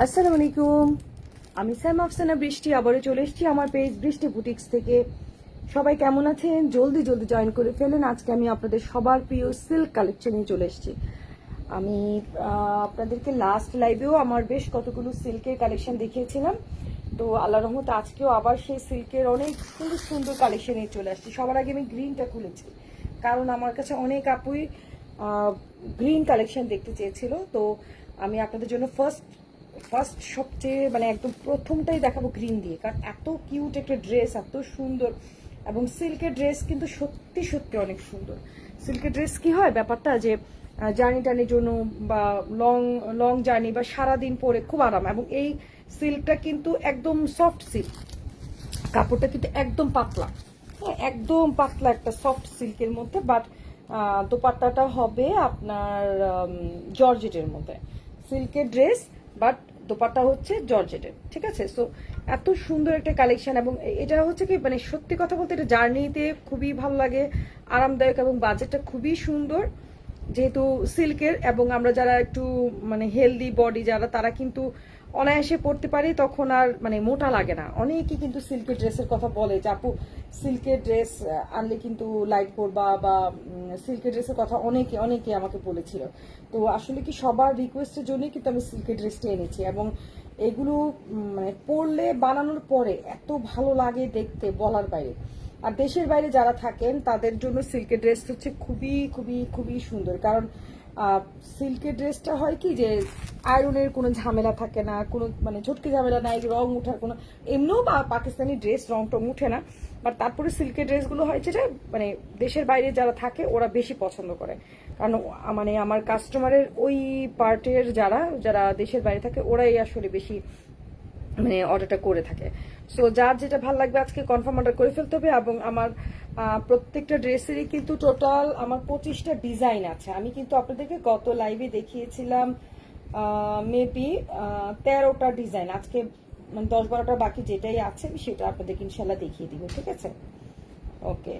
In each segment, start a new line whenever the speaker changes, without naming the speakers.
আসসালামু আলাইকুম। আমি সাইমা আফসানা বৃষ্টি আবারও চলে এসেছি আমার পেজ বৃষ্টি বুটিক্স থেকে। সবাই কেমন আছেন? জলদি জলদি জয়েন করে ফেলেন। আজকে আমি আপনাদের সবার প্রিয় সিল্ক কালেকশন নিয়ে চলে এসেছি। আমি আপনাদেরকে লাস্ট লাইভেও আমার বেশ কতগুলো সিল্কের কালেকশন দেখিয়েছিলাম। তো আল্লাহ রহমতে আজকেও আবার সেই সিল্কের অনেক সুন্দর সুন্দর কালেকশন নিয়ে চলে আসছি। সবার আগে আমি গ্রিনটা খুলেছি, কারণ আমার কাছে অনেক আপুই গ্রিন কালেকশন দেখতে চেয়েছিল। তো আমি আপনাদের জন্য ফার্স্ট সবচেয়ে একদম প্রথমটাই দেখাবো গ্রিন দিয়ে, কারণ এত কিউট একটা ড্রেস, এত সুন্দর। এবং সিল্কের ড্রেস কিন্তু সত্যি সত্যি অনেক সুন্দর। সিল্কের ড্রেস কি হয় ব্যাপারটা, যে জার্নি টার্নির জন্য বা লং লং জার্নি বা সারাদিন পরে খুব আরাম। এবং এই সিল্কটা কিন্তু একদম সফট সিল্ক, কাপড়টা কিন্তু একদম পাতলা, হ্যাঁ একদম পাতলা একটা সফট সিল্কের মধ্যে। বাট দোপাট্টাটা হবে আপনার জর্জেটের মধ্যে। সিল্কের ড্রেস বাট দোপাট্টা হচ্ছে জর্জেটের, ঠিক আছে। সো এত সুন্দর একটা কালেকশন। এবং এটা হচ্ছে কি সত্যি কথা বলতে এটা জার্নিতে খুবই ভালো লাগে, আরামদায়ক, এবং বাজেটটা খুবই সুন্দর যেহেতু সিল্কের। এবং আমরা যারা একটু হেলদি বডি যারা, তারা কিন্তু অনায়াসে পড়তে পারি, তখন আর মোটা লাগে না। অনেকেই কিন্তু সিল্কের ড্রেসের কথা বলে যে আপু সিল্কের ড্রেস আনলে কিন্তু লাইট পরবা, বা সিল্কের ড্রেসের কথা অনেকে অনেকে আমাকে বলেছিল। তো আসলে কি সবার রিকোয়েস্টের জন্যই কিন্তু আমি সিল্কের ড্রেসটা এনেছি। এবং এগুলো পরলে বানানোর পরে এত ভালো লাগে দেখতে, বলার বাইরে। আর দেশের বাইরে যারা থাকেন তাদের জন্য সিল্কের ড্রেস হচ্ছে খুবই খুবই খুবই সুন্দর। কারণ সিল্কের ড্রেসটা হয় কি যে আয়রনের কোনো ঝামেলা থাকে না, কোনো ঝটকি ঝামেলা নাই, রং উঠার কোনো, এমনিও বা পাকিস্তানি ড্রেস রং টং উঠে না। বাট তারপরে সিল্কের ড্রেসগুলো হয় যেটা দেশের বাইরে যারা থাকে ওরা বেশি পছন্দ করে। কারণ আমার কাস্টমারের ওই পার্টের যারা যারা দেশের বাইরে থাকে ওরাই আসলে বেশি অর্ডারটা করে থাকে। সো যার যেটা ভালো লাগবে আজকে কনফার্ম অর্ডার করে ফেলতে হবে। এবং আমার প্রত্যেকটা ড্রেসেরই কিন্তু টোটাল আমার 25টা ডিজাইন আছে। আমি কিন্তু আপনাদেরকে গত লাইভে দেখিয়েছিলাম মেবি 13টা ডিজাইন। আজকে 10-12টা বাকি যেটাই আছে সেটা আপনাদেরকে ইনশাল্লাহ দেখিয়ে দিব, ঠিক আছে। ওকে,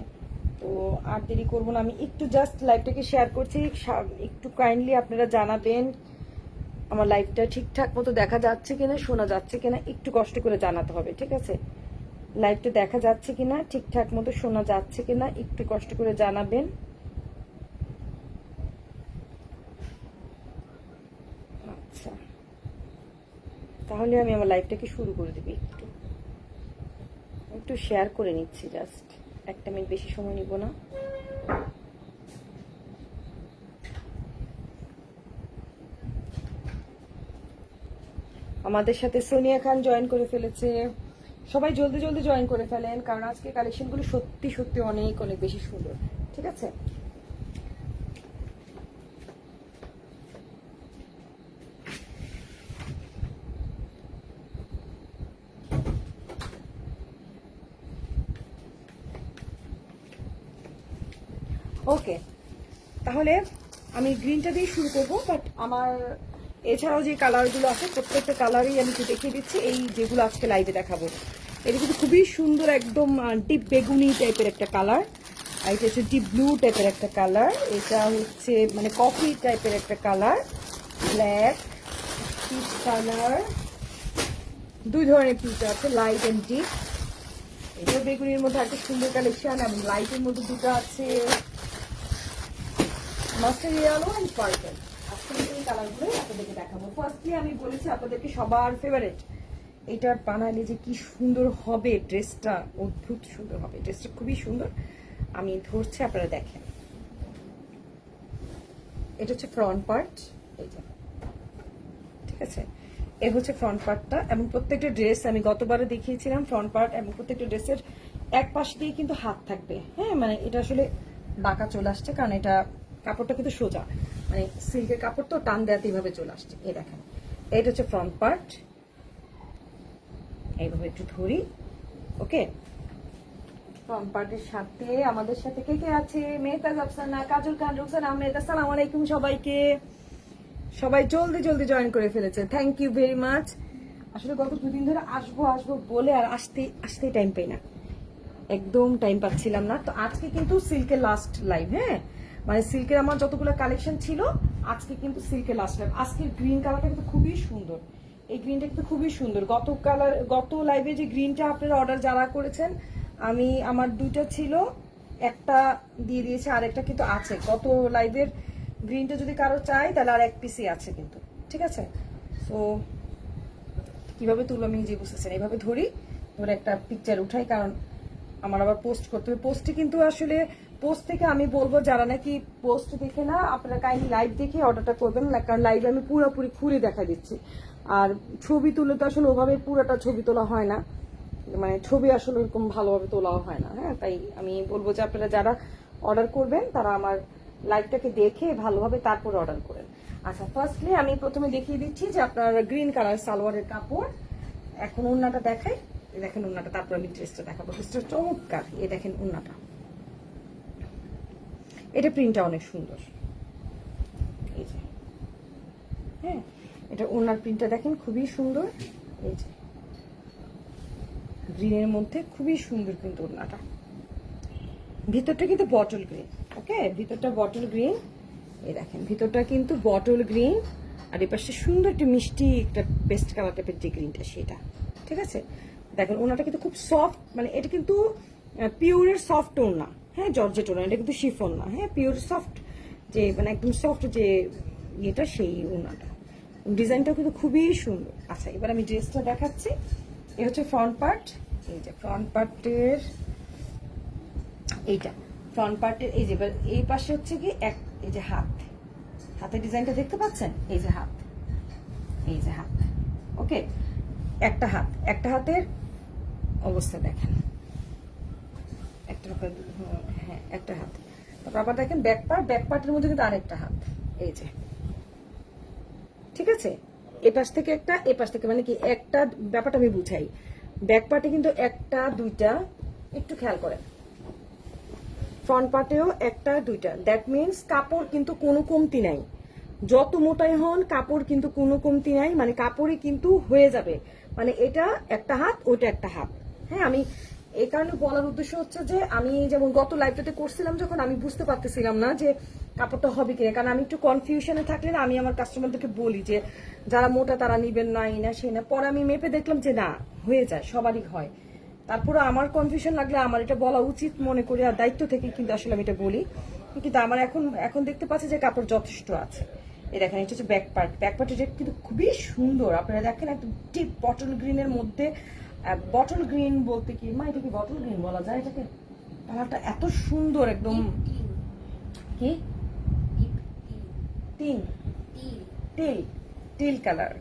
তো আর দেরি করবো না, আমি একটু জাস্ট লাইভটাকে শেয়ার করছি। একটু কাইন্ডলি আপনারা জানাবেন আমার লাইভটা ঠিকঠাক মতো দেখা যাচ্ছে কিনা, শোনা যাচ্ছে কিনা, একটু কষ্ট করে জানাতে হবে, ঠিক আছে। লাইভটা দেখা যাচ্ছে কিনা, ঠিকঠাক মতো শোনা যাচ্ছে কিনা, একটু কষ্ট করে জানাবেন। আচ্ছা, তাহলে আমি আমার লাইভটাকে শুরু করে দেবো। একটু একটু শেয়ার করে নিচ্ছি, জাস্ট 1 মিনিট, বেশি সময় নিব না। আমাদের সাথে সোনিয়া খান জয়েন করে ফেলেছে। সবাই জলদি জলদি জয়েন করে ফেলেন, কারণ আজকে কালেকশনগুলো সত্যি সত্যি অনেক অনেক বেশি সুন্দর, ঠিক আছে। ওকে, তাহলে আমি গ্রিনটা দিয়ে শুরু করবো। বাট আমার এছাড়াও যে কালারগুলো আছে প্রত্যেকটা কালারই আমি একটু দেখিয়ে দিচ্ছি। এই যেগুলো আজকে লাইভে দেখাবো এটা কিন্তু খুবই সুন্দর, একদম ডিপ বেগুনি টাইপের একটা কালার। আর এটা হচ্ছে ডিপ ব্লু টাইপের একটা কালার। এটা হচ্ছে কফি টাইপের একটা কালার, ব্ল্যাক পিচ কালার। 2 ধরনের পিচ আছে, লাইট অ্যান্ড ডিপ। এটা বেগুনির মধ্যে একটা সুন্দর কালেকশন, এবং লাইটের মধ্যে দুটো আছে, মাস্টার ইয়েলো এন্ড পার্পল। আজকে এই কালারগুলোই আপনাদেরকে দেখাবো। ফার্স্টলি আমি বলেছি আপনাদেরকে সবার ফেভারিট এইটার বানালে যে কি সুন্দর হবে ড্রেসটা, অদ্ভুত সুন্দর হবে ড্রেসটা, খুবই সুন্দর। আমি ধরছি, আপনারা দেখেন। এটা হচ্ছে ফ্রন্ট পার্ট, এইটা, ঠিক আছে। এর হচ্ছে ফ্রন্ট পার্টটা। এবং প্রত্যেকটা ড্রেস আমি গতবারে দেখিয়েছিলাম ফ্রন্ট পার্ট, এবং প্রত্যেকটা ড্রেসের এক পাশ দিয়ে কিন্তু হাত থাকবে, হ্যাঁ এটা আসলে বাঁকা চলে আসছে, কারণ এটা কাপড়টা কিন্তু সোজা, সিল্কের কাপড় তো টান দেওয়াতে এইভাবে চলে আসছে। এই দেখেন, এটা হচ্ছে ফ্রন্ট পার্ট। এইভাবে একটু ধরি, ওকে। ফ্রন্ট পার্টের সাথে আমাদের সাথে কে কে আছে? মেহতাজ আফসানা, কাজল খান, রুকসানা আহমেদ, আসসালামু আলাইকুম সবাইকে। সবাই জলদি জলদি জয়েন করে ফেলেছে, থ্যাংক ইউ ভেরি মাচ। আসলে গত 2 দিন ধরে আসবো আসবো বলে আর আসতেই টাইম পাই না, একদম টাইম পাচ্ছিলাম না। তো আজকে কিন্তু সিল্কের লাস্ট লাইভ, হ্যাঁ সিল্কের আমার যতগুলো কালেকশন ছিল আজকে কিন্তু সিল্কের লাস্ট লাইভ। আজকের গ্রিন কালারটা কিন্তু খুবই সুন্দর, এই গ্রিনটা কিন্তু খুবই সুন্দর। গত লাইভে যে গ্রিনটা আপনারা অর্ডার যারা করেছেন, আমি আমার 2টা ছিল, একটা দিয়ে দিয়েছে, আরেকটা কিন্তু আছে। গত লাইভের গ্রিনটা যদি কারো চাই তাহলে আর 1 পিসই আছে কিন্তু, ঠিক আছে। সো কিভাবে তুলো আমি নিজে বুঝতেছেন, এইভাবে ধরি, ধরে একটা পিকচার উঠাই, কারণ আমার আবার পোস্ট করতে হবে। পোস্টে কিন্তু আসলে পোস্ট থেকে আমি বলবো যারা নাকি পোস্ট দেখে না, আপনারা কাইন্ডলি লাইভ দেখে অর্ডারটা করবেন না, কারণ লাইভে আমি পুরোপুরি খুলে দেখা দিচ্ছি। আর ছবি তুলে তো আসলে ওভাবে পুরোটা ছবি তোলা হয় না, মানে ছবি আসলে ওরকম ভালোভাবে তোলাও হয় না। হ্যাঁ, তাই আমি বলবো যে আপনারা যারা অর্ডার করবেন তারা আমার লাইভটাকে দেখে ভালোভাবে তারপরে অর্ডার করেন। আচ্ছা, ফার্স্টলি আমি প্রথমে দেখিয়ে দিচ্ছি যে আপনার গ্রিন কালার সালোয়ারের কাপড়। এখন ওড়নাটা দেখাই, দেখেন ওড়নাটা, তারপর আমি ড্রেসটা দেখাবো। ড্রেসটা চমৎকার, এই দেখেন ওড়নাটা, এটা প্রিন্টটা অনেক সুন্দর, এই যে, হ্যাঁ, এটা ওড়নার প্রিন্টটা দেখেন খুবই সুন্দর, এই যে গ্রিনের মধ্যে খুবই সুন্দর কিন্তু ওড়নাটা। ভিতরটা কিন্তু বটল গ্রিন, ওকে, ভিতরটা বটল গ্রিন, এই দেখেন ভিতরটা কিন্তু বটল গ্রিন, আর এই পাশে সুন্দর একটা মিষ্টি একটা পেস্ট কালার টাইপের যে গ্রিনটা সেটা, ঠিক আছে। দেখেন ওড়নাটা কিন্তু খুব সফট, মানে এটা কিন্তু পিওরের সফট ওড়না, হ্যাঁ, জর্জেট ওড়না, এটা কিন্তু শিফন না, হ্যাঁ, পিওর সফট, যে মানে একদম সফট যে ইয়েটা, সেই ওড়নাটা। ডিজাইনটাও কিন্তু খুবই সুন্দর। আচ্ছা, এবার আমি ড্রেসটা দেখাচ্ছি। এই হচ্ছে ফ্রন্ট পার্ট, এই যে ফ্রন্ট পার্টের এইটা, ফ্রন্ট পার্টের এই যে, এবার এই পাশে হচ্ছে কি এই যে হাতের ডিজাইনটা দেখতে পাচ্ছেন, এই যে হাত, এই যে হাত, ওকে, একটা হাতের অবস্থা দেখেন, হ্যাঁ একটা হাত। তারপর আবার দেখেন ব্যাক পার্টের মধ্যে কিন্তু আরেকটা হাত, এই যে, ঠিক আছে। এপাশ থেকে একটা, এপাশ থেকে, মানে কি একটা ব্যাপারটা আমি বুঝাই, ব্যাক পার্টে কিন্তু একটা দুইটা, একটু খেয়াল করেন, ফ্রন্ট পার্টেও একটা দুইটা, দ্যাট মিনস কাপড় কিন্তু কোনো কমতি নাই, যত মোটাই হন কাপড় কিন্তু কোনো কমতি নাই, মানে কাপড়ই কিন্তু হয়ে যাবে, মানে এটা একটা হাত, ওইটা একটা হাত। হ্যাঁ, আমি এই কারণে বলার উদ্দেশ্য হচ্ছে যে আমি যেমন গত লাইভটাতে করছিলাম, যখন আমি বুঝতে পারতেছিলাম না যে কাপড়টা হবে কিনা, কারণ আমি একটু কনফিউশনে থাকলে না, আমি আমার কাস্টমারদেরকে বলি যে যারা মোটা তারা নিবেন না, এই না সেই না, পরে আমি মেপে দেখলাম যে না, হয়ে যায়, সবারই হয়। তারপরে আমার কনফিউশন লাগলে আমার এটা বলা উচিত মনে করি, আর দায়িত্ব থেকে কিন্তু আসলে আমি এটা বলি, কিন্তু আমার এখন দেখতে পাচ্ছি যে কাপড় যথেষ্ট আছে। এই দেখেন, এটা হচ্ছে ব্যাক পার্ট, এটা কিন্তু খুবই সুন্দর। আপনারা দেখেন একদম ডিপ বটল গ্রিনের মধ্যে, বটল গ্রিন বলতে কি মা, এটা কি বটল গ্রিন বলা যায় এটাকে? কালারটা এত সুন্দর, একদম কি till colour,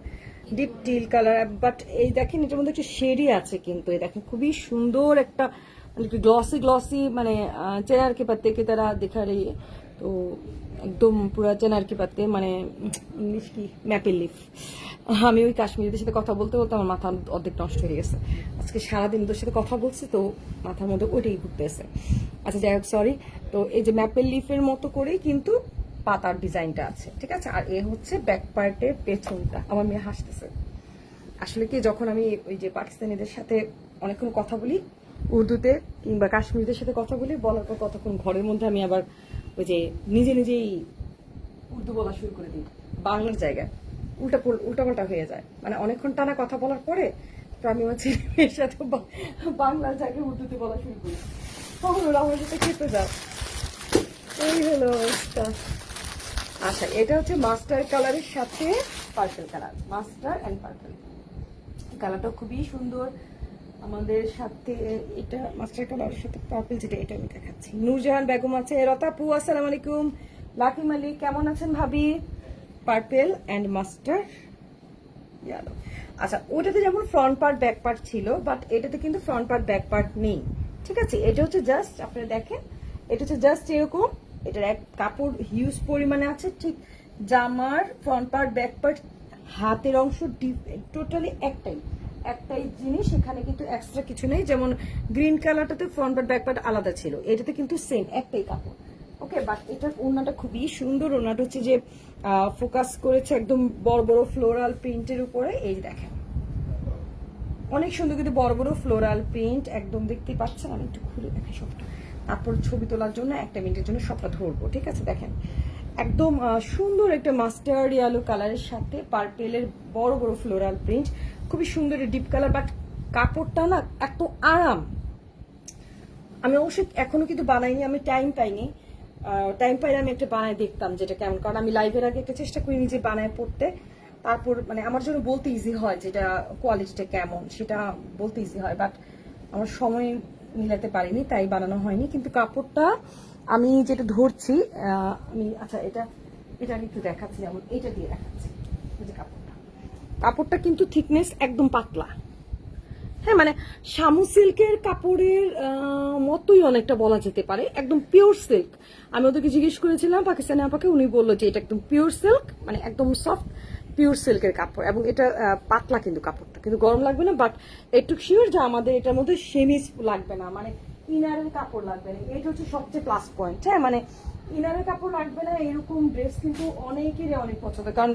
deep till colour, but এই দেখেন এটার মধ্যে একটু শেডি আছে কিন্তু, এই দেখেন খুবই সুন্দর একটা, মানে একটু গ্লসি, মানে চেনার কে পাত্তে কে তারা দেখা রে, তো একদম পুরা চেনার কে পাত্তে, মানে ইংলিশ কি ম্যাপেল লিফ। আমি ওই কাশ্মীরিদের সাথে কথা বলতে বলতে আমার মাথা অর্ধেক নষ্ট হয়ে গেছে, আজকে সারাদিন ওদের সাথে কথা বলছি তো মাথার মধ্যে ওইটাই ঘুরতেছে। আচ্ছা, যাই হোক, সরি। তো এই যে ম্যাপেল লিফের মতো করেই কিন্তু পাতার ডিজাইনটা আছে, ঠিক আছে। আর এ হচ্ছে ব্যাক পার্টের পেছনটা। আমার মেয়ে হাসতেছে, আসলে কি যখন আমি ওই যে পাকিস্তানিদের সাথে অনেকক্ষণ কথা বলি উর্দুতে, কিংবা কাশ্মীরিদের সাথে কথা বলি, বলার পর কতক্ষণ ঘরের মধ্যে আমি আবার ওই যে নিজেই উর্দু বলা শুরু করে দিই, বাংলার জায়গায় উল্টাপাল্টা হয়ে যায়, মানে অনেকক্ষণ টানা কথা বলার পরে তো আমি আমার ছেলেমেয়ের সাথে বাংলার জায়গায় উর্দুতে বলা শুরু করি, তখন ওরা আমার সাথে খেতে যায়, এই হলো অবস্থা। আচ্ছা, এটা হচ্ছে মাস্টার কালারের সাথে purple colour, mustard and purple কালারটা খুবই সুন্দর আমাদের সাথে। এটা মাস্টার কালারের সাথে পার্পল, যেটা এটা আমি দেখাচ্ছি। নূরজাহান বেগম আছে, রতাপু আসসালামু আলাইকুম, লাকি মালিক কেমন আছেন ভাবি? Purple and mustard yellow. আচ্ছা, ওটাতে যেমন ফ্রন্ট পার্ট ব্যাক পার্ট ছিল, বাট এটাতে কিন্তু ফ্রন্ট পার্ট ব্যাক পার্ট নেই, ঠিক আছে। এটা হচ্ছে জাস্ট, আপনারা দেখেন, এটা হচ্ছে জাস্ট এরকম, এটার এক কাপড় হিউজ পরিমাণে আছে, ঠিক জামার ফ্রন্ট পার্ট ব্যাক পার্ট, হাতের অংশ টোটালি একটাই জিনিস, এখানে কিন্তু এক্সট্রা কিছু নেই। যেমন গ্রিন কালারটাতে ফ্রন্ট পার্ট ব্যাক পার্ট আলাদা ছিল, এটাতে কিন্তু সেম একটাই কাপড়, ওকে। বাট এটার ওড়নাটা খুবই সুন্দর, ওড়নাটা হচ্ছে যে ফোকাস করেছে একদম বড় বড় ফ্লোরাল প্রিন্টের উপরে, এই দেখেন অনেক সুন্দর কিন্তু বড় বড় ফ্লোরাল প্রিন্ট, একদম দেখতে পাচ্ছেন। আমি একটু খুলে দেখি সবটা, তারপর ছবি তোলার জন্য 1 মিনিটের জন্য সবটা ধরবো, ঠিক আছে। দেখেন একদম সুন্দর একটা মাস্টার্ড ইয়েলো কালারের সাথে পার্পেলের বড় বড় ফ্লোরাল প্রিন্ট, খুবই সুন্দর ডিপ কালার, বাট কাপড়টা না এত আরাম। আমি অবশ্যই এখনো কিন্তু বানাইনি, আমি টাইম পাইনি, টাইম পাইলে আমি একটা বানায় দেখতাম যেটা কেমন, কারণ আমি লাইভের আগে একটা চেষ্টা করি নিজে বানায় পড়তে, তারপর মানে আমার জন্য বলতে ইজি হয় যেটা কোয়ালিটিটা কেমন সেটা বলতে ইজি হয়, বাট আমার সময় মিলাতে পারিনি তাই বানানো হয়নি। কিন্তু কাপড়টা আমি যেটা ধরছি, আমি আচ্ছা এটা আমি একটু দেখাচ্ছি, যেমন এটা দিয়ে দেখাচ্ছি। এই যে কাপড়টা কিন্তু থিকনেস একদম পাতলা, হ্যাঁ মানে শামু সিল্কের কাপড়ের মতোই অনেকটা বলা যেতে পারে, একদম পিওর সিল্ক। আমি ওদেরকে জিজ্ঞেস করেছিলাম পাকিস্তানি আপাকে, উনি বললো যে এটা একদম পিওর সিল্ক, মানে একদম সফট পিওর সিল্কের কাপড়, এবং এটা পাতলা কিন্তু কাপড়টা, কিন্তু গরম লাগবে না। বাট একটু শিওর যে আমাদের এটার মধ্যে সেমিজ লাগবে না, মানে ইনারের কাপড় লাগবে না, এটা হচ্ছে সবচেয়ে প্লাস পয়েন্ট। হ্যাঁ মানে ইনারের কাপড় লাগবে না, এরকম ড্রেস কিন্তু অনেকেরই অনেক পছন্দ, কারণ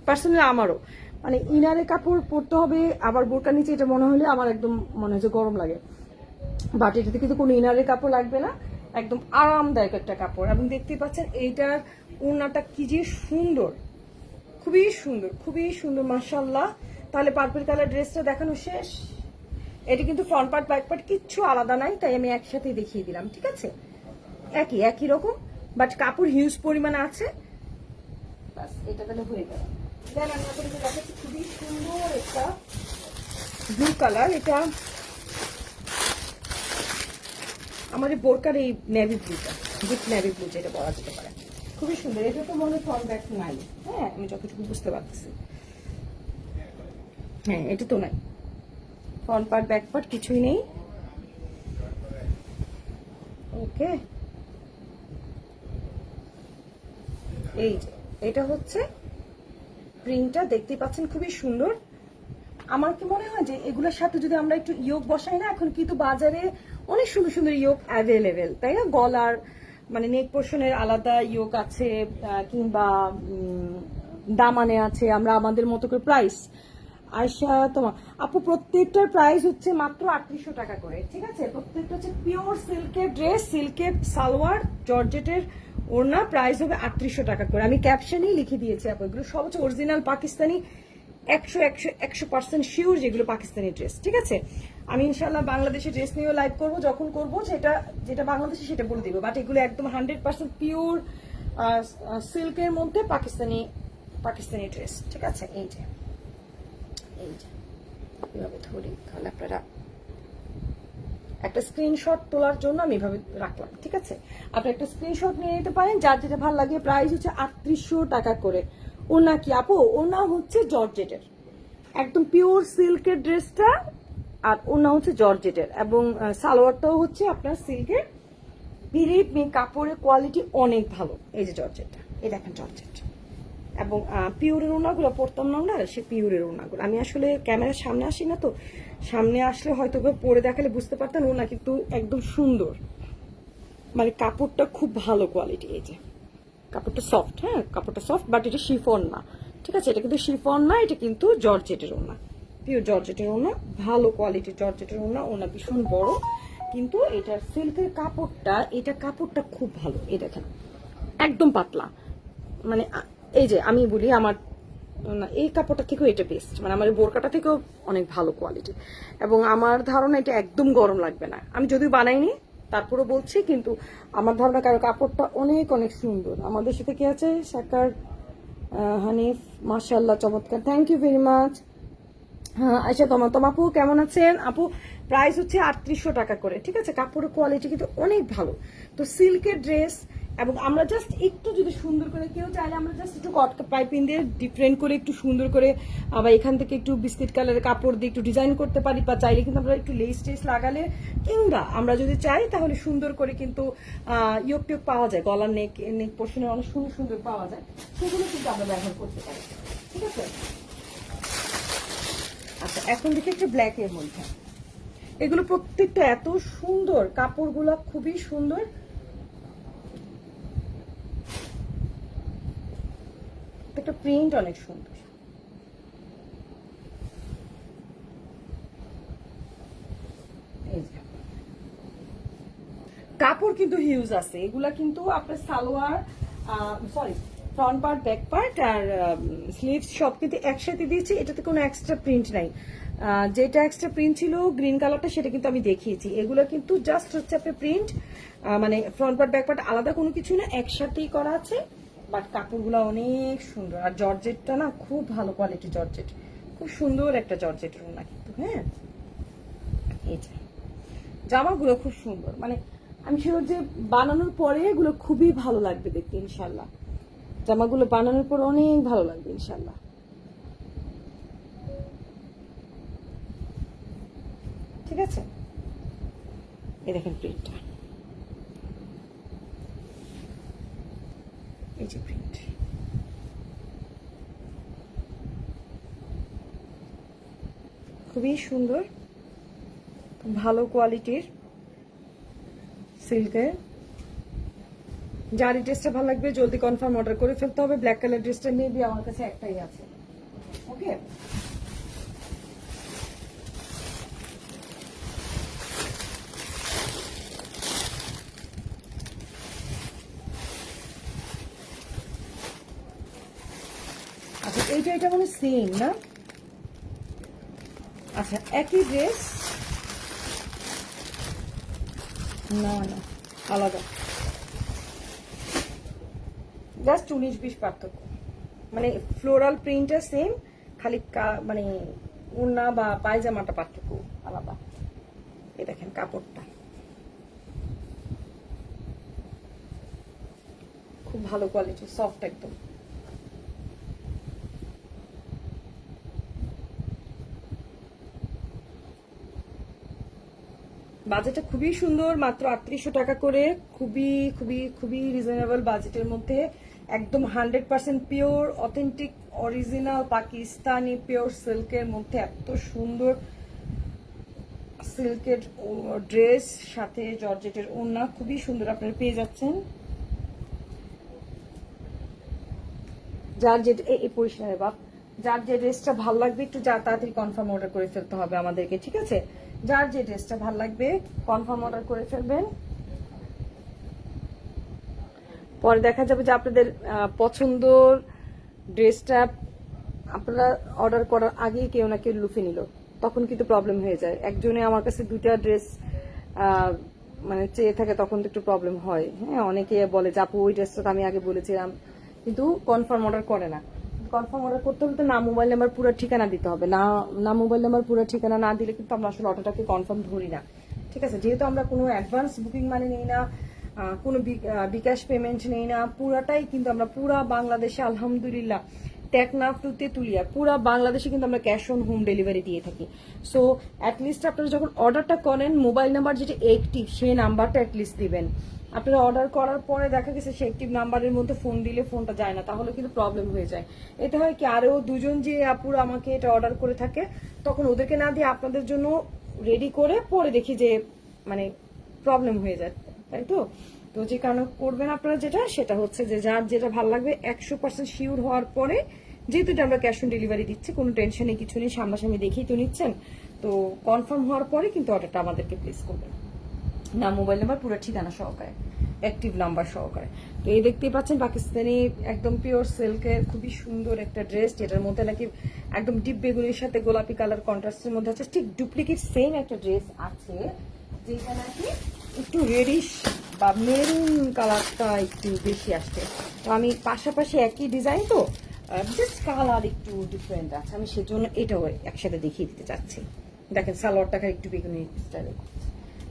পার্সোনালি আমারও মানে ইনারে কাপড় পরতে হবে, আবার বোরকা নিচে এটা মনে হলে আমার একদম মনে হয় যে গরম লাগে, বাট এটাতে কিন্তু কোনো ইনারের কাপড় লাগবে না, একদম আরামদায়ক একটা কাপড়। এবং দেখতেই পাচ্ছেন এইটার ওড়নাটা কি যে সুন্দর, খুবই সুন্দর, খুবই সুন্দর মাশাআল্লাহ। তাহলে পার্পল কালার ড্রেসটা দেখানো শেষ। এটা কিন্তু ফ্রন্ট পার্ট ব্যাক পার্ট কিচ্ছু আলাদা নাই, তাই আমি একসাথেই দেখিয়ে দিলাম, ঠিক আছে? একই রকম, বাট কাপড় হিউজ পরিমাণে আছে। বাস এটা তাহলে হয়ে গেল। দেন আমি আপনাদের দেখাচ্ছি খুবই সুন্দর একটা ব্লু কালার, এটা আমাদের বোরকার এই নেভি ব্লুটা, ডিপ নেভি ব্লু যেটা বলা যেতে পারে, খুবই সুন্দর। এটা তো মনে ফ্রন্ট ব্যাক নাই, হ্যাঁ আমি যতটুকু বুঝতে পারতেছি, হ্যাঁ এটা তো নাই, ফ্রন্ট পার্ট ব্যাক পার্ট কিছুই নেই। ওকে, এই যে এটা হচ্ছে প্রিন্টটা, দেখতেই পাচ্ছেন খুবই সুন্দর। আমার কি মনে হয় যে এগুলোর সাথে যদি আমরা একটু ইয়োগ বসাই না, এখন কিন্তু বাজারে অনেক সুন্দর সুন্দর ইয়োগ অ্যাভেলেবেল, তাই না? গলার মানে নেক পোর্শনের আলাদা ইয়োগ আছে, কিংবা দামানে আছে, আমরা আমাদের মতো করে প্রাইস। আয়শা তোমার আপু প্রত্যেকটার প্রাইস হচ্ছে মাত্র 3800 টাকা করে, ঠিক আছে? প্রত্যেকটা হচ্ছে পিওর সিল্কের ড্রেস, সিল্কের সালোয়ার, জর্জেটের ওড়না, প্রাইস হবে 3800 টাকা করে। আমি ক্যাপশনেই লিখে দিয়েছি আপু, এগুলো সব হচ্ছে অরিজিনাল পাকিস্তানি, 100% শিওর যেগুলো পাকিস্তানি ড্রেস, ঠিক আছে? আমি ইনশাল্লাহ বাংলাদেশে ড্রেস নিয়েও লাইভ করবো, যখন করবো সেটা যেটা বাংলাদেশে সেটা বলে দিব, বাট এগুলো একদম 100% পিওর সিল্কের মধ্যে পাকিস্তানি ড্রেস, ঠিক আছে? এই যে এভাবে ধরি, তাহলে আপনারা একটা স্ক্রিনশট তোলার জন্য আমি এভাবে রাখলাম, ঠিক আছে? আপনি একটা স্ক্রিনশট নিয়ে নিতে পারেন, যার যেটা ভালো লাগে। প্রাইস হচ্ছে 3800 টাকা করে। ওনা কি আপু? ওনা হচ্ছে জর্জেটের, একদম পিওর সিল্কের ড্রেসটা, আর ওনা হচ্ছে জর্জেটের, এবং সালোয়ারটাও হচ্ছে আপনার সিল্কের। বিলিভ মি, কাপড়ের কোয়ালিটি অনেক ভালো। এই যে জর্জেটটা, এই দেখেন জর্জেট, এবং পিওরের ওনাগুলো পরতাম না আমরা, সে পিওরের ওনাগুলো। আমি আসলে ক্যামেরার সামনে আসি না, তো সামনে আসলে হয়তো পরে দেখালে বুঝতে পারতেন। ওনা কিন্তু একদম সুন্দর, মানে কাপড়টা খুব ভালো কোয়ালিটি। এই যে কাপড়টা সফট, হ্যাঁ কাপড়টা সফট, বাট এটা শিফন না, ঠিক আছে? এটা কিন্তু শিফন না, এটা কিন্তু জর্জেটের ওনা, পিওর জর্জেটের ওনা, ভালো কোয়ালিটির জর্জেটের ওনা। ওনা ভীষণ বড়, কিন্তু এটার সিল্কের কাপড়টা, এটা কাপড়টা খুব ভালো। এই দেখেন একদম পাতলা, মানে এই যে আমি বলি আমার এই কাপড়টা থেকেও এটা বেস্ট, মানে আমার বোরকাটা থেকেও অনেক ভালো কোয়ালিটি, এবং আমার ধারণা এটা একদম গরম লাগবে না। আমি যদিও বানাইনি, তারপরে বলছি, কিন্তু আমার ধারণা, কারণ কাপড়টা অনেক অনেক সুন্দর। আমাদের সাথে কি আছে? শাকার হানিফ, মাশাআল্লাহ চমৎকার, থ্যাংক ইউ ভেরি মাচ। হ্যাঁ আচ্ছা, তোমার আপু কেমন আছেন? আপু প্রাইস হচ্ছে 3800 টাকা করে, ঠিক আছে? কাপড়ের কোয়ালিটি কিন্তু অনেক ভালো। তো সিল্কের ড্রেস, এবং আমরা জাস্ট একটু যদি সুন্দর করে, কেউ চাইলে আমরা জাস্ট একটু কট পাইপিং দিয়ে ডিফারেন্ট করে একটু সুন্দর করে, আবার এখান থেকে একটু বিস্কিট কালারের কাপড় দিয়ে একটু ডিজাইন করতে পারি, বা চাইলে কিন্তু আমরা একটু লেস টেস লাগালে, কিংবা আমরা যদি চাই তাহলে সুন্দর করে কিন্তু ইয়োগ টিয়োগ পাওয়া যায়, গলার নেক পোর্শনে অনেক সুন্দর সুন্দর পাওয়া যায়, সেগুলো কিন্তু আমরা ব্যবহার করতে পারি, ঠিক আছে? আচ্ছা, এখন দেখি একটু ব্ল্যাক এর মধ্যে, এগুলো প্রত্যেকটা এত সুন্দর, কাপড়গুলো খুবই সুন্দর। একটা প্রিন্ট অনেক সুন্দর। কাপড় কিন্তু হিউজ আছে, এগুলা কিন্তু আপনার salwar sorry, front part, back part আর স্লিভস সব কিন্তু একসাথে দিয়েছি, এটাতে কোনো এক্সট্রা প্রিন্ট নাই। যেটা এক্সট্রা প্রিন্ট ছিল গ্রিন কালারটা, সেটা কিন্তু আমি দেখিয়েছি। এগুলো কিন্তু জাস্ট হচ্ছে আপনি প্রিন্ট, মানে ফ্রন্ট পার্ট ব্যাক পার্ট আলাদা কোনো কিছু না, একসাথেই করা আছে। বাট কাপড়গুলো অনেক সুন্দর, আর জর্জেটটা না খুব ভালো কোয়ালিটি জর্জেট, খুব সুন্দর একটা জর্জেটের ওড়না কিন্তু। হ্যাঁ, এই যে জামাগুলো খুব সুন্দর, মানে আমি শিওর যে বানানোর পরে এগুলো খুবই ভালো লাগবে দেখতে ইনশাল্লাহ। জামাগুলো বানানোর পর অনেক ভালো লাগবে ইনশাল্লাহ। ঠিক আছে, এই দেখেন প্রিন্টটা, এই যে প্রিন্ট, খুবই সুন্দর, ভালো কোয়ালিটির সিল্কের। যার এই ড্রেসটা ভালো লাগবে জলদি কনফার্ম অর্ডার করে ফেলতে হবে। ব্ল্যাক কালার ড্রেসটা মেবি আমার কাছে একটাই আছে। ওকে, আচ্ছা এটা মানে সেম না? আচ্ছা একই ড্রেস না, না আলাদা, জাস্ট 19-20 পার্থক্য, মানে ফ্লোরাল প্রিন্টটা সেম, খালি মানে ওড়না বা পায়জামাটা পার্থক্য আলাদা। এই দেখেন কাপড়টা খুব ভালো কোয়ালিটি, সফট একদম। বাজেটটা খুবই সুন্দর, মাত্র 3800 টাকা করে, খুবই খুবই খুবই রিজনেবল বাজেটের মধ্যে, একদম 100% pure authentic original Pakistani pure সিল্কের মধ্যে এত সুন্দর সিল্কের ড্রেস, সাথে জর্জেটের ওড়না, খুবই সুন্দর আপনারা পেয়ে যাচ্ছেন। যার যে এই পরিষ্কার বাপ, যার যে ড্রেসটা ভালো লাগবে একটু তাড়াতাড়ি কনফার্ম অর্ডার করে ফেলতে হবে আমাদেরকে, ঠিক আছে? যার যে ড্রেসটা ভালো লাগবে কনফার্ম অর্ডার করে ফেলবেন। পরে দেখা যাবে যে আপনাদের পছন্দর ড্রেসটা আপনারা অর্ডার করার আগেই কেউ না কেউ লুফে নিল, তখন কিন্তু প্রবলেম হয়ে যায়। একজনে আমার কাছে 2টা ড্রেস মানে চেয়ে থাকে, তখন তো একটু প্রবলেম হয়। হ্যাঁ, অনেকে বলে যে আপু ওই ড্রেসটা আমি আগে বলেছিলাম, কিন্তু কনফার্ম অর্ডার করে না। কনফার্ম অর্ডার করতে হলে তো না মোবাইল নাম্বার পুরো ঠিকানা দিতে হবে, না মোবাইল নাম্বার পুরো ঠিকানা না দিলে কিন্তু আমরা আসলে অর্ডারটাকে কনফার্ম ধরি না। ঠিক আছে, যেহেতু আমরা কোনো অ্যাডভান্স বুকিং মানে নেই না, কোনো বিকাশ পেমেন্ট নেই না, পুরাটাই কিন্তু আমরা পুরা বাংলাদেশে আলহামদুলিল্লাহ টেকনাফ টু তেতুলিয়া পুরা বাংলাদেশে কিন্তু আমরা ক্যাশ অন হোম ডেলিভারি দিয়ে থাকি। সো অ্যাটলিস্ট আপনারা যখন অর্ডারটা করেন মোবাইল নাম্বার যেটা অ্যাক্টিভ সেই নাম্বারটা অ্যাটলিস্ট দিবেন। আপনারা অর্ডার করার পরে দেখা গেছে সে অ্যাক্টিভ নাম্বারের মধ্যে ফোন দিলে ফোনটা যায় না, তাহলে কিন্তু প্রবলেম হয়ে যায়। এতে হয় কি, আরও দুজন যে আপুরা আমাকে এটা অর্ডার করে থাকে, তখন ওদেরকে না দিয়ে আপনাদের জন্য রেডি করে পরে দেখি যে মানে প্রবলেম হয়ে যায়, তাই তো? তো যে কারণে করবেন আপনারা যেটা, সেটা হচ্ছে যে যার যেটা ভালো লাগবে 100% শিওর হওয়ার পরে, যেহেতু এটা আমরা ক্যাশ অন ডেলিভারি দিচ্ছি, কোনো টেনশনে কিছু নেই, সামনাসামনি দেখেই তো নিচ্ছেন, তো কনফার্ম হওয়ার পরে কিন্তু অর্ডারটা আমাদেরকে প্লেস করবেন, না মোবাইল নাম্বার পুরো ঠিকানা সহকারে, অ্যাক্টিভ নাম্বার সহকারে। তো এই দেখতেই পাচ্ছেন পাকিস্তানি একদম পিওর সিল্কের খুবই সুন্দর একটা ড্রেস, যেটার মধ্যে নাকি একদম ডিপ বেগুনির সাথে গোলাপি কালার কন্ট্রাস্টের মধ্যে আছে, ঠিক ডুপ্লিকেট সেম একটা ড্রেস আছে যেটা নাকি একটু রেডিশ বা মেরুন কালারটা একটু বেশি আসছে। তো আমি পাশাপাশি একই ডিজাইন, তো জাস্ট কালার একটু ডিফারেন্ট আছে, আমি সেজন্য এটাও একসাথে দেখিয়ে দিতে চাচ্ছি। দেখেন সালোয়ারটাকে একটু বেগুনি স্টাইলে,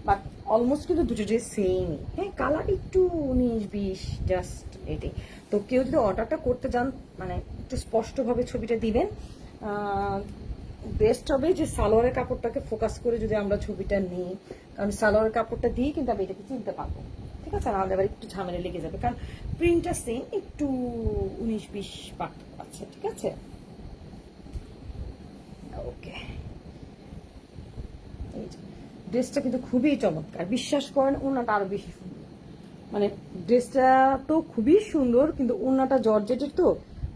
বাট অলমোস্ট কিন্তু দুটো ড্রেস সেমই। হ্যাঁ, কালার একটু 19-20 জাস্ট এটাই। তো কেউ যদি অর্ডারটা করতে যান, মানে একটু স্পষ্টভাবে ছবিটা দিবেন, বেস্ট হবে যে সালোয়ারের কাপড়টাকে ফোকাস করে যদি আমরা ছবিটা নিই, কারণ সালোয়ারের কাপড়টা দিয়ে কিন্তু আমি এটাকে চিনতে পারবো। ঠিক আছে, নাহলে আবার একটু ঝামেলা লেগে যাবে, কারণ প্রিন্টটা সেম, একটু 19-20 পার্থক্য আছে। ঠিক আছে, ওকে। এই যে ড্রেসটা কিন্তু খুবই চমৎকার, বিশ্বাস করেন ওড়নাটা আরো বেশি সুন্দর। মানে ড্রেসটা তো খুবই সুন্দর, কিন্তু ওড়নাটা জর্জেটের তো,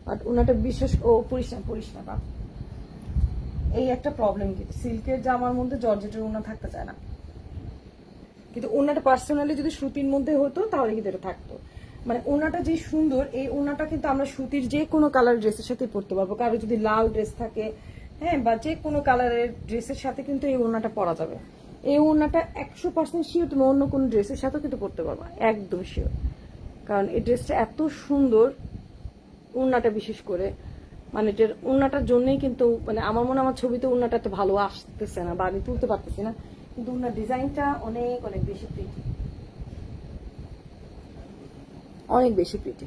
বাট ওড়নাটা বিশেষ পরিষ্কার বা এই একটা প্রবলেম, কিন্তু সিল্কের জামার মধ্যে জর্জেটের ওড়না থাকতে চায় না, কিন্তু ওড়নাটা পার্সোনালি যদি সুতির মধ্যে হতো তাহলে কিন্তু এটা থাকতো। মানে ওনাটা যে সুন্দর, এই ওনাটা কিন্তু আমরা সুতির যে কোনো কালার ড্রেসের সাথে পরতে পারবো। কারো যদি লাল ড্রেস থাকে, হ্যাঁ, বা যে কোনো কালারের ড্রেসের সাথে কিন্তু এই ওনাটা পরা যাবে। এই ওনাটা 100% শিওর তুমি অন্য কোনো ড্রেসের সাথেও কিন্তু পরতে পারবা, একদম শিওর। কারণ এই ড্রেসটা এত সুন্দর, ওনাটা বিশেষ করে, মানে এটার ওনাটার জন্যই কিন্তু, মানে আমার মনে হয় আমার ছবিতে ওনাটা এত ভালো আসতেছে না, বা আমি তুলতে পারতেছি না, কিন্তু ওনার ডিজাইনটা অনেক অনেক বেশি প্রিটি, অনেক বেশি প্রিটি।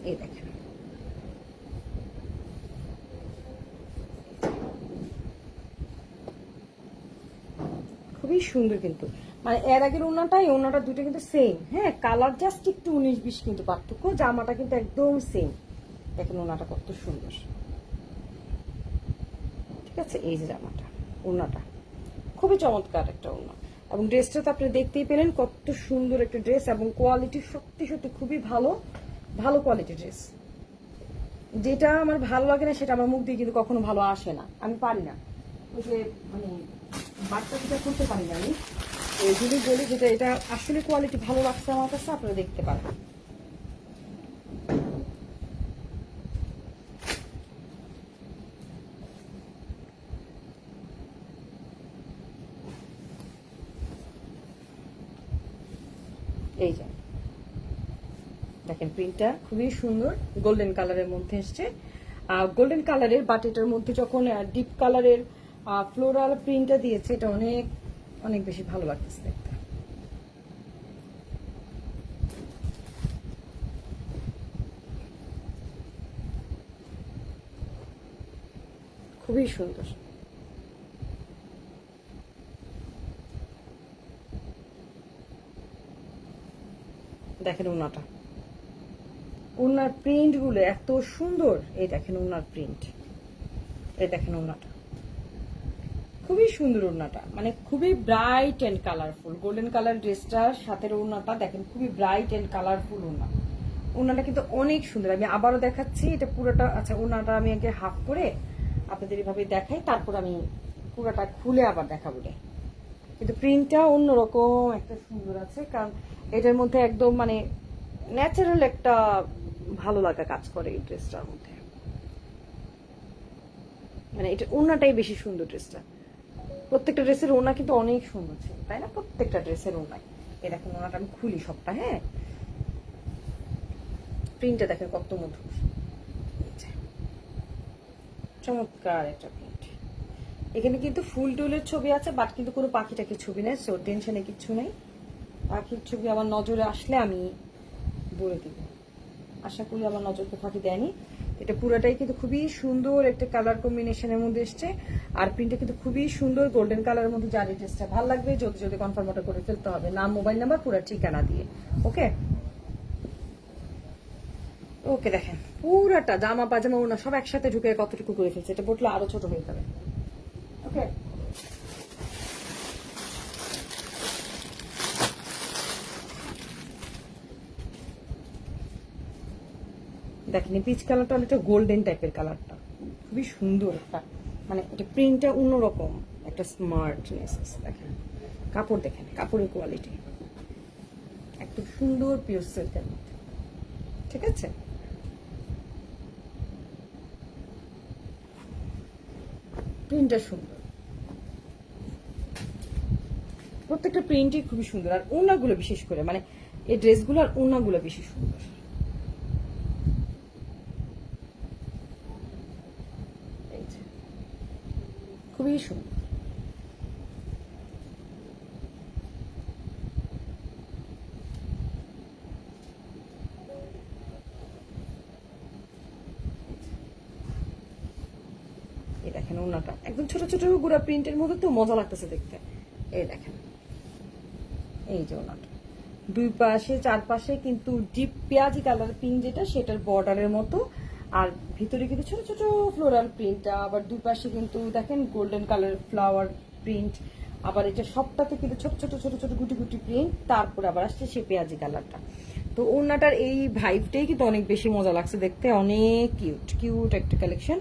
এই দেখেন, খুবই সুন্দর কিন্তু, মানে এর আগের ওনাটা এই ওনাটা দুটো কিন্তু সেম, হ্যাঁ, কালার জাস্ট একটু 19-20 কিন্তু পার্থক্য, জামাটা কিন্তু একদম সেম। দেখেন ওনাটা কত সুন্দর, ঠিক আছে। এই যে জামাটা, ওনাটা খুবই চমৎকার একটা ওনা, এবং ড্রেসটা তো আপনি দেখতেই পেলেন কত সুন্দর একটা ড্রেস, এবং কোয়ালিটি সত্যি সত্যি খুবই ভালো, ভালো কোয়ালিটির ড্রেস। যেটা আমার ভালো লাগে না সেটা আমার মুখ দিয়ে কিন্তু কখনো ভালো আসে না, আমি পারি না, ওই যে মানে বাচ্চা যেটা করতে পারি না আমি। যদি বলি যেটা এটা আসলে কোয়ালিটি ভালো লাগছে আমার কাছে, আপনারা দেখতে পারেন। এই যে দেখেন প্রিন্টটা খুবই সুন্দর, গোল্ডেন কালারের মধ্যে এসছে। গোল্ডেন কালারের, বাট এটার মধ্যে যখন ডিপ কালারের ফ্লোরাল প্রিন্টটা দিয়েছে, এটা অনেক অনেক বেশি ভালো লাগতেছে দেখতে। খুবই সুন্দর। দেখেন ওনাটা, ওনার প্রিন্ট গুলো এত সুন্দর। এই দেখেন ওনার প্রিন্ট, এই দেখেন ওনাটা খুবই সুন্দর। ওড়নাটা মানে খুবই bright and colourful, golden colour ড্রেসটার সাথে ওড়নাটা দেখেন খুবই ব্রাইট এন্ড কালারফুল ওড়না। ওড়নাটা কিন্তু অনেক সুন্দর, আমি আবারও দেখাচ্ছি এটা পুরোটা। আচ্ছা, ওড়নাটা আমি আগে হাফ করে আপনাদের এভাবে দেখাই, তারপর আমি পুরোটা খুলে আবার দেখাবো। কিন্তু প্রিন্টটা অন্যরকম একটা সুন্দর আছে, কারণ এটার মধ্যে একদম মানে ন্যাচারাল একটা ভালো লাগা কাজ করে এই ড্রেসটার মধ্যে। মানে এটা ওড়নাটাই বেশি সুন্দর ড্রেসটা। প্রত্যেকটা ড্রেসের ওড়না কিন্তু অনেক সুন্দর ছিল, তাই না? প্রত্যেকটা ড্রেসের ওড়নায় এই দেখেন, ওড়নাটা আমি খুলি সবটা, হ্যাঁ, প্রিন্টটা দেখেন কত মধুর, চমৎকার একটা প্রিন্ট। এখানে কিন্তু ফুল টুলের ছবি আছে, বাট কিন্তু কোনো পাখি টাকির ছবি নেই, সো টেনশনে কিচ্ছু নেই। পাখির ছবি আমার নজরে আসলে আমি বলে দিব, আশা করি আমার নজরকে ফাঁকি দেয়নি। এটা পুরোটাই কিন্তু খুবই সুন্দর একটা কালার কম্বিনেশনের মধ্যে এসছে, আর প্রিন্টটা কিন্তু খুবই সুন্দর গোল্ডেন কালারের মধ্যে। যার এই ড্রেসটা ভালো লাগবে জলদি জলদি কনফার্ম অর্ডার করে ফেলতে হবে, নাম, মোবাইল নাম্বার, পুরো ঠিকানা দিয়ে। ওকে ওকে, দেখেন পুরাটা জামা পাজামা ওনা সব একসাথে ঢুকে কতটুকু করে ফেলছে, এটা পড়লে আরো ছোট হয়ে যাবে। ওকে, দেখেন পিচ কালারটা অনেকটা গোল্ডেন টাইপের কালারটা, খুবই সুন্দর একটা, মানে এটা প্রিন্টটা অন্যরকম একটা স্মার্টনেস আছে। দেখেন কাপড়, দেখেন কাপড়ের কোয়ালিটি একদম সুন্দর, পিওর সিল্কের মধ্যে, ঠিক আছে। প্রিন্টটা সুন্দর, প্রত্যেকটা প্রিন্টই খুবই সুন্দর, আর ওড়নাগুলো বিশেষ করে, মানে এই ড্রেসগুলোর ওড়নাগুলো বেশি সুন্দর। খুবই সুন্দর। এই দেখেন ওড়নাটা একদম ছোট ছোট গুড়া প্রিন্টের মধ্যে, তো মজা লাগতেছে দেখতে। এই দেখেন, এই যে ওড়নাটা দুই পাশে চারপাশে কিন্তু ডিপ পেঁয়াজি কালার প্রিন্ট, যেটা সেটার বর্ডারের মতো, আর ভিতরে কিন্তু ছোট ছোট ফ্লোরাল প্রিন্টটা, আবার দুই পাশে কিন্তু দেখেন গোল্ডেন কালার ফ্লাওয়ার প্রিন্ট, আবার এটা সবটাতে কিন্তু ছোট ছোট ছোট ছোট গুটি গুটি প্রিন্ট, তারপর আবার আসছে সে পেঁয়াজি কালারটা। তো ওড়নাটার এই ভাইবটাই কিন্তু অনেক বেশি মজা লাগছে দেখতে, অনেক কিউট কিউট একটা কালেকশন।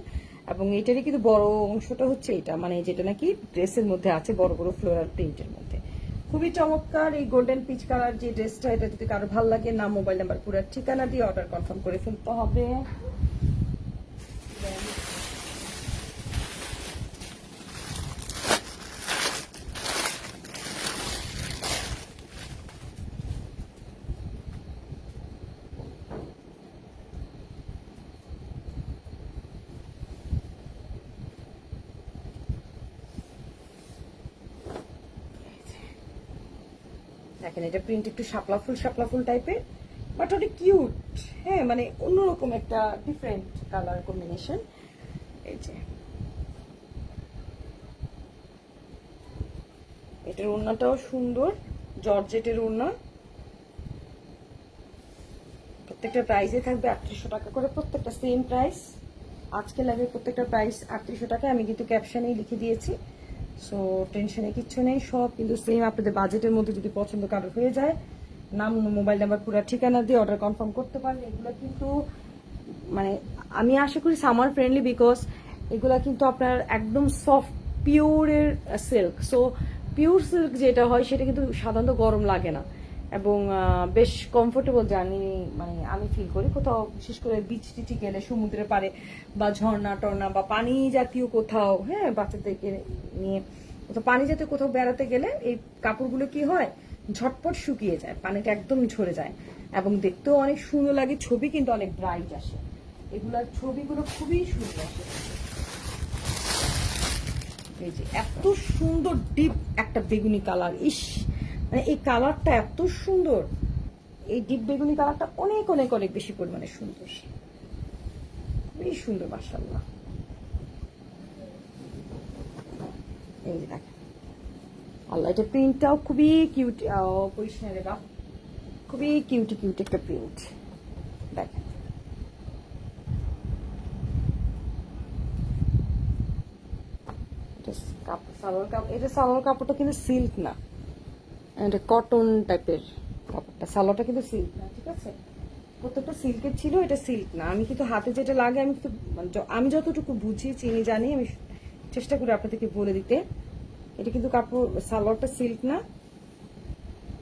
এবং এটারই কিন্তু বড় অংশটা হচ্ছে এটা, মানে যেটা নাকি ড্রেসের মধ্যে আছে বড় বড় ফ্লোরাল প্রিন্টের মধ্যে, খুবই চমৎকার এই গোল্ডেন পিচ কালার যে ড্রেসটা, এটা যদি কারো ভালো লাগে, নাম, মোবাইল নাম্বার, পুরো ঠিকানা দিয়ে অর্ডার কনফার্ম করে ফেলতে হবে। দেখেন এটা প্রিন্ট একটু শাপলা ফুল টাইপের, বাট ওটা কিউট। হ্যাঁ, মানে অন্যরকম একটা ডিফারেন্ট কালার কম্বিনেশন। এই যে এটার ওড়নাটাও সুন্দর, জর্জেটের ওড়না। প্রত্যেকটা প্রাইসে থাকবে 3800 টাকা করে, প্রত্যেকটা সেম প্রাইস। আজকে লাগে প্রত্যেকটা প্রাইস 3800 টাকা, আমি কিন্তু ক্যাপশনেই লিখে দিয়েছি। সো টেনশনে কিচ্ছু নেই, সব কিন্তু সেম। আপনাদের বাজেটের মধ্যে যদি পছন্দ কারো হয়ে যায়, নাম, মোবাইল নাম্বার, পুরো ঠিকানা দিয়ে অর্ডার কনফার্ম করতে পারেন। এগুলো কিন্তু মানে আমি আশা করি সামার ফ্রেন্ডলি, বিকজ এগুলা কিন্তু আপনার একদম সফট পিওরের সিল্ক। সো পিওর সিল্ক যেটা হয় সেটা কিন্তু সাধারণত গরম লাগে না, এবং বেশ কমফোর্টেবল জার্নি মানে আমি ফিল করি। কোথাও বিশেষ করে বিচ টিচে গেলে, সমুদ্রের পাড়ে বা ঝর্ণা টর্ণা বা পানি জাতীয় কোথাও, হ্যাঁ, বাচ্চাদেরকে নিয়ে কোথাও পানি জাতীয় কোথাও বেড়াতে গেলে এই কাপড়গুলো কি হয়, ঝটপট শুকিয়ে যায়, পানিটা একদম ঝরে যায়, এবং দেখতেও অনেক সুন্দর লাগে, ছবি কিন্তু অনেক ব্রাইট আসে। এগুলার ছবিগুলো খুবই সুন্দর আসে। এই যে এত সুন্দর ডিপ একটা বেগুনি কালার, ইস, মানে এই কালারটা এত সুন্দর। এই ডিপ বেগুনি কালারটা অনেক অনেক অনেক বেশি পরিমাণে সুন্দর, খুবই সুন্দর, মাশাআল্লাহ। এই যে দেখেন, আল্লাহ, এটা প্রিন্টটাও খুবই কিউট। পরিষ্কার বা খুবই কিউটি কিউট একটা প্রিন্ট। দেখেন এটা সালোয়ার কাপড়টা কিন্তু সিল্ক না, এটা কটন টাইপের কাপড়টা। সালোয়ারটা কিন্তু সিল্ক না, ঠিক আছে? প্রত্যেকটা সিল্কের ছিল, এটা সিল্ক না। আমি কিন্তু হাতে যেটা লাগে, আমি যতটুকু বুঝি, চিনি, জানি, আমি চেষ্টা করি আপনাদেরকে বলে দিতে। এটা কিন্তু কাপড়, সালোয়ারটা সিল্ক না,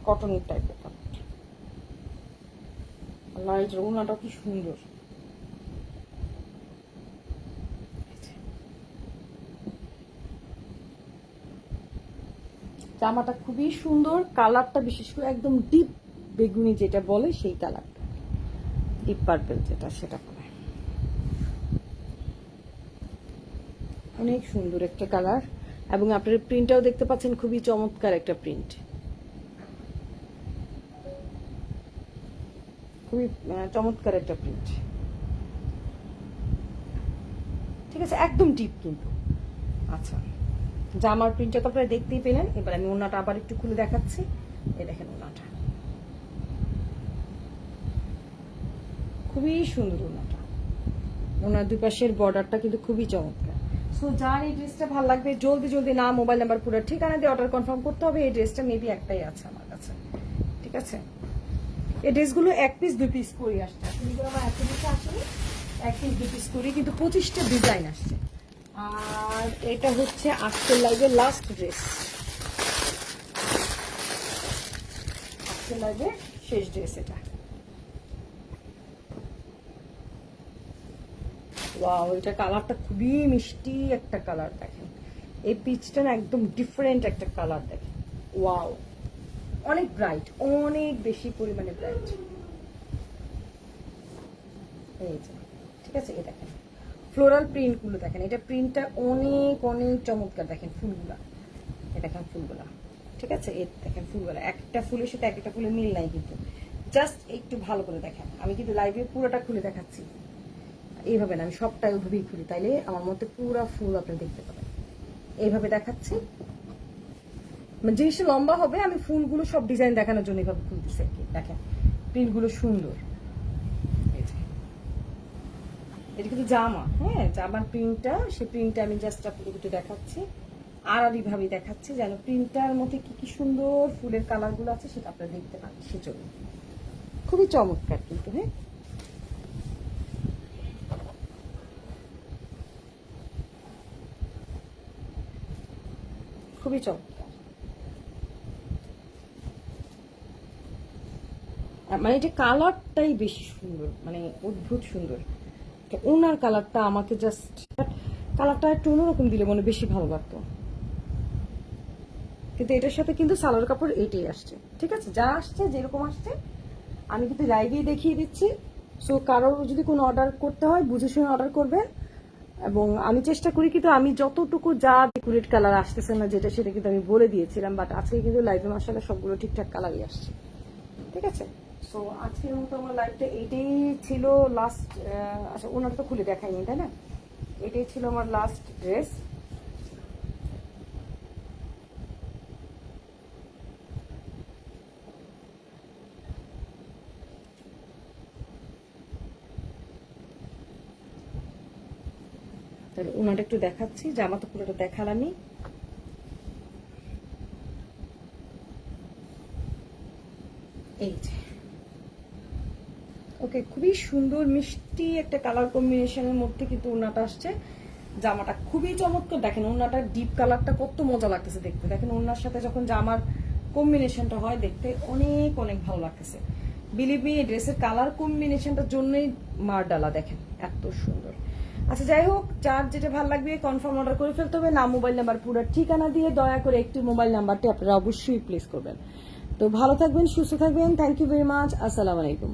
কটন টাইপের কাপড়। আল্লাহ, এই ওড়নাটা কি সুন্দর। জামাটা খুবই সুন্দর, কালারটা বিশেষ করে একদম ডিপ বেগুনি যেটা বলে সেই কালারটা, ডিপ পার্পল যেটা, সেটা বলে। অনেক সুন্দর একটা কালার, এবং আপনার প্রিন্টটাও দেখতে পাচ্ছেন, খুবই চমৎকার একটা প্রিন্ট, খুবই চমৎকার একটা প্রিন্ট। ঠিক আছে, একদম ডিপ কিন্তু। আচ্ছা, জামার প্রিন্টটা তো আপনারা দেখতেই পেলেন। এবার আমি ওড়নাটা আবার একটু খুলে দেখাচ্ছি। এই দেখেন ওড়নাটা, খুবই সুন্দর ওড়নাটা। ওনার দুই পাশের বর্ডারটা কিন্তু খুবই চমৎকার। সো যার এই ড্রেসটা ভালো লাগবে, জলদি জলদি নাম, মোবাইল নাম্বার, পুরো ঠিকানা দিয়ে অর্ডার কনফার্ম করতে হবে। এই ড্রেসটা মেবি একটাই আছে আমার কাছে, ঠিক আছে? এই ড্রেসগুলো 1 পিস 2 পিস করে আসছে, আসলে আমার এত বেশি আসেনি, 1 পিস 2 পিস করে, কিন্তু 25টা ডিজাইন আসছে। আর এটা হচ্ছে আজকের লাইভের লাস্ট ড্রেস, আজকের লাইভের শেষ ড্রেস এটা। ওয়াও, এটা কালারটা খুবই মিষ্টি একটা কালার। দেখেন এই পিচটা না একদম ডিফারেন্ট একটা কালার। দেখেন, ওয়াও, অনেক ব্রাইট, অনেক বেশি পরিমাণে ব্রাইট। এই যে, ঠিক আছে? এই দেখেন ফ্লোরাল প্রিন্ট গুলো, দেখেন এটা প্রিন্টটা অনেক অনেক চমৎকার। দেখেন ফুলগুলা, এই দেখেন ফুলগুলা, ঠিক আছে? এই দেখেন ফুলগুলা, একটা ফুলের সাথে একটা ফুলের মিল নাই, কিন্তু জাস্ট একটু ভালো করে দেখেন। আমি কিন্তু লাইভে পুরোটা খুলে দেখাচ্ছি, এইভাবে না, আমি সবটা ওইভাবেই খুলি, তাইলে আমার মধ্যে পুরো ফুল আপনি দেখতে পাবেন। এইভাবে দেখাচ্ছি, মানে জিনিসটা লম্বা হবে, আমি ফুলগুলো সব ডিজাইন দেখানোর জন্য এইভাবে খুলতেছি। দেখেন প্রিন্টগুলো সুন্দর। এটা কিন্তু জামা, হ্যাঁ, জামার প্রিন্টটা, সেই প্রিন্টটা আমি জাস্ট আপনাদের একটু দেখাচ্ছি, আড়াআড়িভাবে দেখাচ্ছি, যেন প্রিন্টটার মধ্যে কি কি সুন্দর ফুলের কালারগুলো আছে সেটা আপনারা দেখতে পান। সেজন্য খুবই চমৎকার কিন্তু, হ্যাঁ, খুবই চমৎকার। মানে এটা কালারটাই বেশি সুন্দর, মানে অদ্ভুত সুন্দর। ওনার কালারটা আমাকে জাস্ট, কালারটা একটু অন্যরকম দিলে মনে বেশি ভালো লাগতো, কিন্তু এটার সাথে কিন্তু সালোয়ার কাপড় এটাই আসছে। ঠিক আছে, যা আসছে যেরকম আসছে আমি কিন্তু লাইভেই দেখিয়ে দিচ্ছি। সো কারোর যদি কোনো অর্ডার করতে হয় বুঝে শুনে অর্ডার করবেন, এবং আমি চেষ্টা করি কিন্তু আমি যতটুকু যা ডেকোরেট কালার আসতেছে না যেটা সেটা কিন্তু আমি বলে দিয়েছিলাম, বাট আজকে কিন্তু লাইভে মাশাআল্লাহ সবগুলো ঠিকঠাক কালারই আসছে। ঠিক আছে, সো আজকের মতো আমার লাইভটা এইটাই ছিল লাস্ট। আচ্ছা, ওনার তো খুলে দেখাইনি তাই না, এটাই ছিল আমার লাস্ট ড্রেস। তাহলে ওনাটা একটু দেখাচ্ছি, জামা তো পুরোটা দেখালামই। এই যে ওকে, খুবই সুন্দর মিষ্টি একটা কালার কম্বিনেশনের মধ্যে কিন্তু ওড়নাটা আসছে। জামাটা খুবই চমৎকার, দেখেন ওড়নাটার ডিপ কালারটা কত মজা লাগতেছে দেখতে। দেখেন ওড়নার সাথে যখন জামার কম্বিনেশনটা হয় দেখতে অনেক অনেক ভালো লাগতেছে। বিলিভ মি, এই ড্রেসের কালার কম্বিনেশনটার জন্যই মার ডালা, দেখেন এত সুন্দর। আচ্ছা যাই হোক, যার যেটা ভালো লাগবে কনফার্ম অর্ডার করে ফেলতে হবে। নাম, মোবাইল নাম্বার, পুরো ঠিকানা দিয়ে দয়া করে একটি মোবাইল নাম্বারটি আপনারা অবশ্যই প্লেস করবেন। তো ভালো থাকবেন, সুস্থ থাকবেন। Thank you very much. আসসালামু আলাইকুম।